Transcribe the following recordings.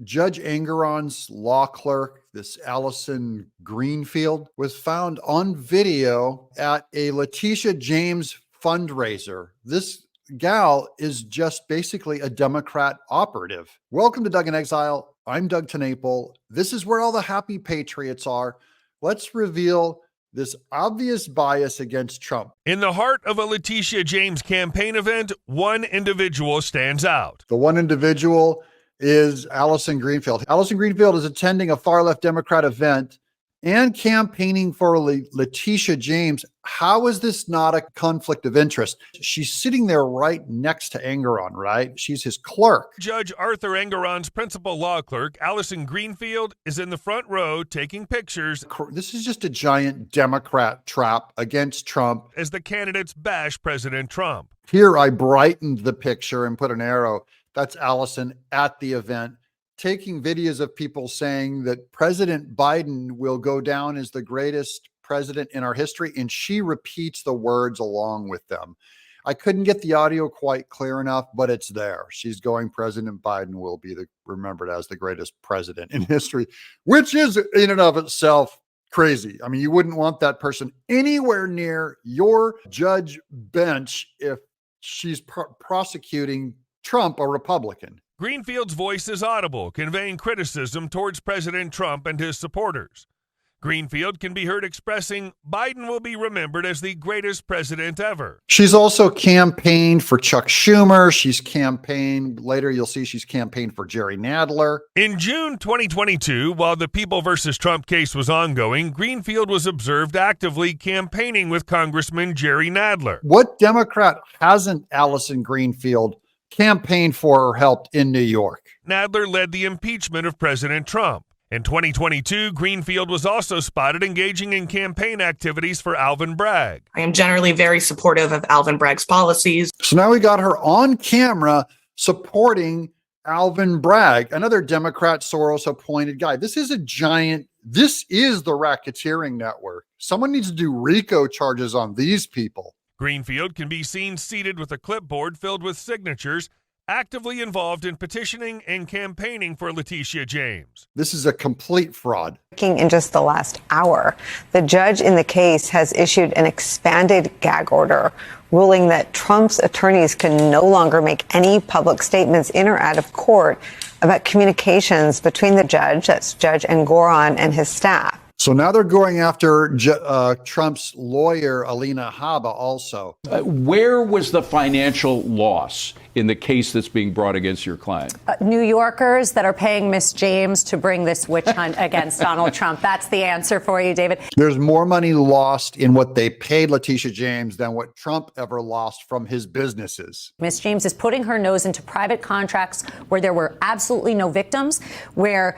Judge Engoron's law clerk, this Allison Greenfield, was found on video at a Letitia James fundraiser. This gal is just basically a Democrat operative. Welcome to Doug in Exile. I'm Doug TenNapel. This is where all the happy patriots are. Let's reveal this obvious bias against Trump. In the heart of a Letitia James campaign event, one individual stands out. The one individual is Allison Greenfield. Allison Greenfield is attending a far-left Democrat event and campaigning for Letitia James. How is this not a conflict of interest? She's sitting there right next to Engoron, right? She's his clerk. Judge Arthur Engoron's principal law clerk, Allison Greenfield, is in the front row taking pictures. This is just a giant Democrat trap against Trump as the candidates bash President Trump. Here, I brightened the picture and put an arrow. That's Allison at the event, taking videos of people saying that President Biden will go down as the greatest president in our history, and she repeats the words along with them. I couldn't get the audio quite clear enough, but it's there. She's going, President Biden will be remembered as the greatest president in history, which is in and of itself crazy. I mean, you wouldn't want that person anywhere near your judge bench if she's prosecuting Trump, a Republican. Greenfield's voice is audible, conveying criticism towards President Trump and his supporters. Greenfield can be heard expressing, Biden will be remembered as the greatest president ever. She's also campaigned for Chuck Schumer. She's campaigned, later you'll see she's campaigned for Jerry Nadler. In June 2022, while the People versus Trump case was ongoing, Greenfield was observed actively campaigning with Congressman Jerry Nadler. What Democrat hasn't Allison Greenfield campaigned for or helped in New York? Nadler led the impeachment of President Trump. In 2022, Greenfield was also spotted engaging in campaign activities for Alvin Bragg. I am generally very supportive of Alvin Bragg's policies. So now we got her on camera supporting Alvin Bragg, another Democrat Soros-appointed guy. This is the racketeering network. Someone needs to do RICO charges on these people. Greenfield can be seen seated with a clipboard filled with signatures, actively involved in petitioning and campaigning for Letitia James. This is a complete fraud. In just the last hour, the judge in the case has issued an expanded gag order, ruling that Trump's attorneys can no longer make any public statements in or out of court about communications between the judge, that's Judge Engoron, and his staff. So now they're going after Trump's lawyer, Alina Habba, also. Where was the financial loss in the case that's being brought against your client? New Yorkers that are paying Miss James to bring this witch hunt against Donald Trump. That's the answer for you, David. There's more money lost in what they paid Letitia James than what Trump ever lost from his businesses. Miss James is putting her nose into private contracts where there were absolutely no victims, where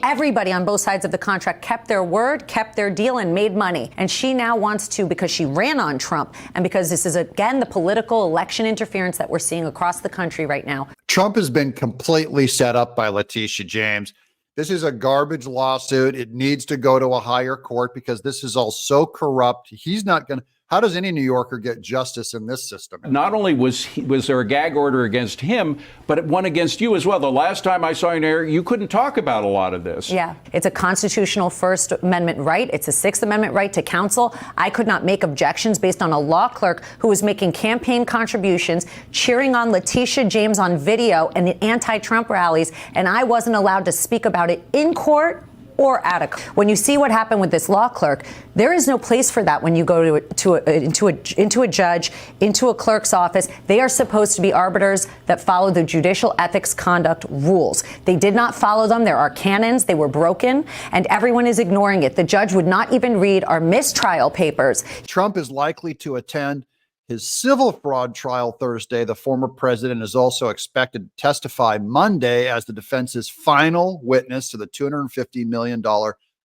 everybody on both sides of the contract kept their word, kept their deal, and made money. And she now wants to, because she ran on Trump, and because this is, again, the political election interference that we're seeing across the country right now. Trump has been completely set up by Letitia James. This is a garbage lawsuit. It needs to go to a higher court because this is all so corrupt. He's not going to. How does any New Yorker get justice in this system? Not only was there a gag order against him, but one against you as well. The last time I saw you in here, you couldn't talk about a lot of this. Yeah, it's a constitutional First Amendment right. It's a Sixth Amendment right to counsel. I could not make objections based on a law clerk who was making campaign contributions, cheering on Letitia James on video and the anti-Trump rallies, and I wasn't allowed to speak about it in court or at a. When you see what happened with this law clerk, there is no place for that when you go into a judge, into a clerk's office. They are supposed to be arbiters that follow the judicial ethics conduct rules. They did not follow them. There are canons. They were broken, and everyone is ignoring it. The judge would not even read our mistrial papers. Trump is likely to attend his civil fraud trial Thursday. The former president is also expected to testify Monday as the defense's final witness to the $250 million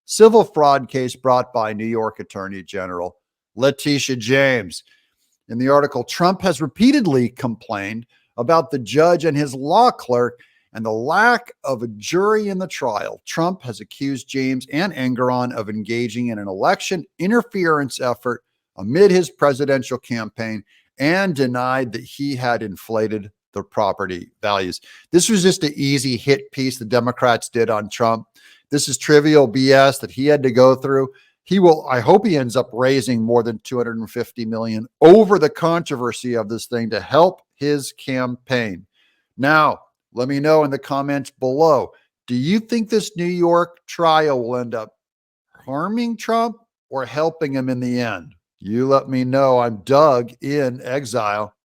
civil fraud case brought by New York Attorney General Letitia James. In the article, Trump has repeatedly complained about the judge and his law clerk and the lack of a jury in the trial. Trump has accused James and Engoron of engaging in an election interference effort amid his presidential campaign and denied that he had inflated the property values. This was just an easy hit piece the Democrats did on Trump. This is trivial BS that he had to go through. I hope he ends up raising more than $250 million over the controversy of this thing to help his campaign. Now, let me know in the comments below. Do you think this New York trial will end up harming Trump or helping him in the end? You let me know. I'm Doug in Exile.